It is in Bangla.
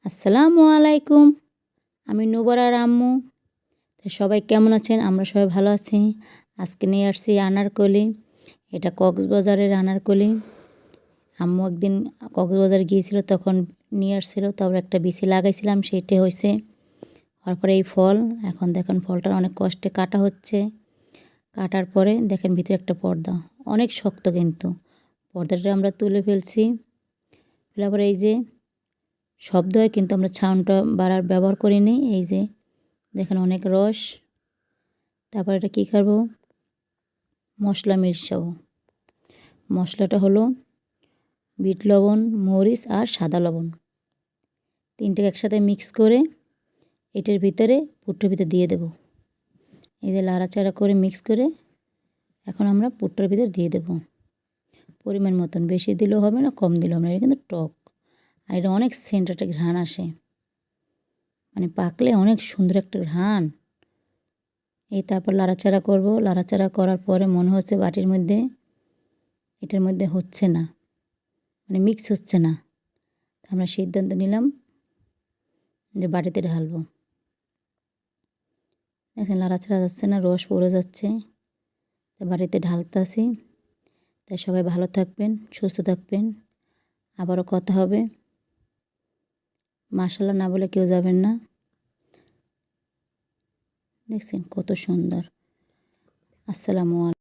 আসসালামু আলাইকুম। আমি নুবরার আম্মু। তো সবাই কেমন আছেন? আমরা সবাই ভালো আছি। আজকে নিয়ে আসছি আনারকলি। এটা কক্সবাজারের আনারকলি। আম্মু একদিন কক্সবাজার গিয়েছিল, তখন নিয়ে আসছিল। তারপর একটা বিচি লাগাইছিলাম, সেইটা হয়েছে। তারপরে এই ফল, এখন দেখেন ফলটা অনেক কষ্টে কাটা হচ্ছে। কাটার পরে দেখেন ভিতরে একটা পর্দা, অনেক শক্ত, কিন্তু পর্দাটা আমরা তুলে ফেলছি। ফেলার পরে এই যে শব্দ হয়, কিন্তু আমরা ছাউনটা বাড়ার ব্যবহার করিনি। এই যে দেখেন অনেক রস। তারপর এটা কী করব, মশলা মিশাবো। মশলাটা হলো বিট লবণ, মরিচ আর সাদা লবণ, তিনটে একসাথে মিক্স করে এটার ভিতরে পুরটার ভিতরে দিয়ে দেব। এই যে লাড়াচাড়া করে মিক্স করে এখন আমরা পুরটার ভিতরে দিয়ে দেব পরিমাণ মতন। বেশি দিলেও হবে না, কম দিলেও হবে না। এটা কিন্তু টক, আর এটা অনেক সেন্ট একটা ঘ্রাণ আসে, মানে পাকলে অনেক সুন্দর একটা ঘ্রাণ। এই তারপর লাড়াচাড়া করব। লাড়াচাড়া করার পরে মনে হচ্ছে বাটির মধ্যে, এটার মধ্যে হচ্ছে না, মানে মিক্স হচ্ছে না। আমরা সিদ্ধান্ত নিলাম যে বাটিতে ঢালবো। দেখেন লাড়াচাড়া যাচ্ছে না, রস পড়ে যাচ্ছে। তো বাটিতে ঢালতাছি। তাই সবাই ভালো থাকবেন, সুস্থ থাকবেন। আবারও কথা হবে। মাশাআল্লাহ না বলে কেউ যাবেন না। দেখছেন কত সুন্দর। আসসালামু আলাইকুম।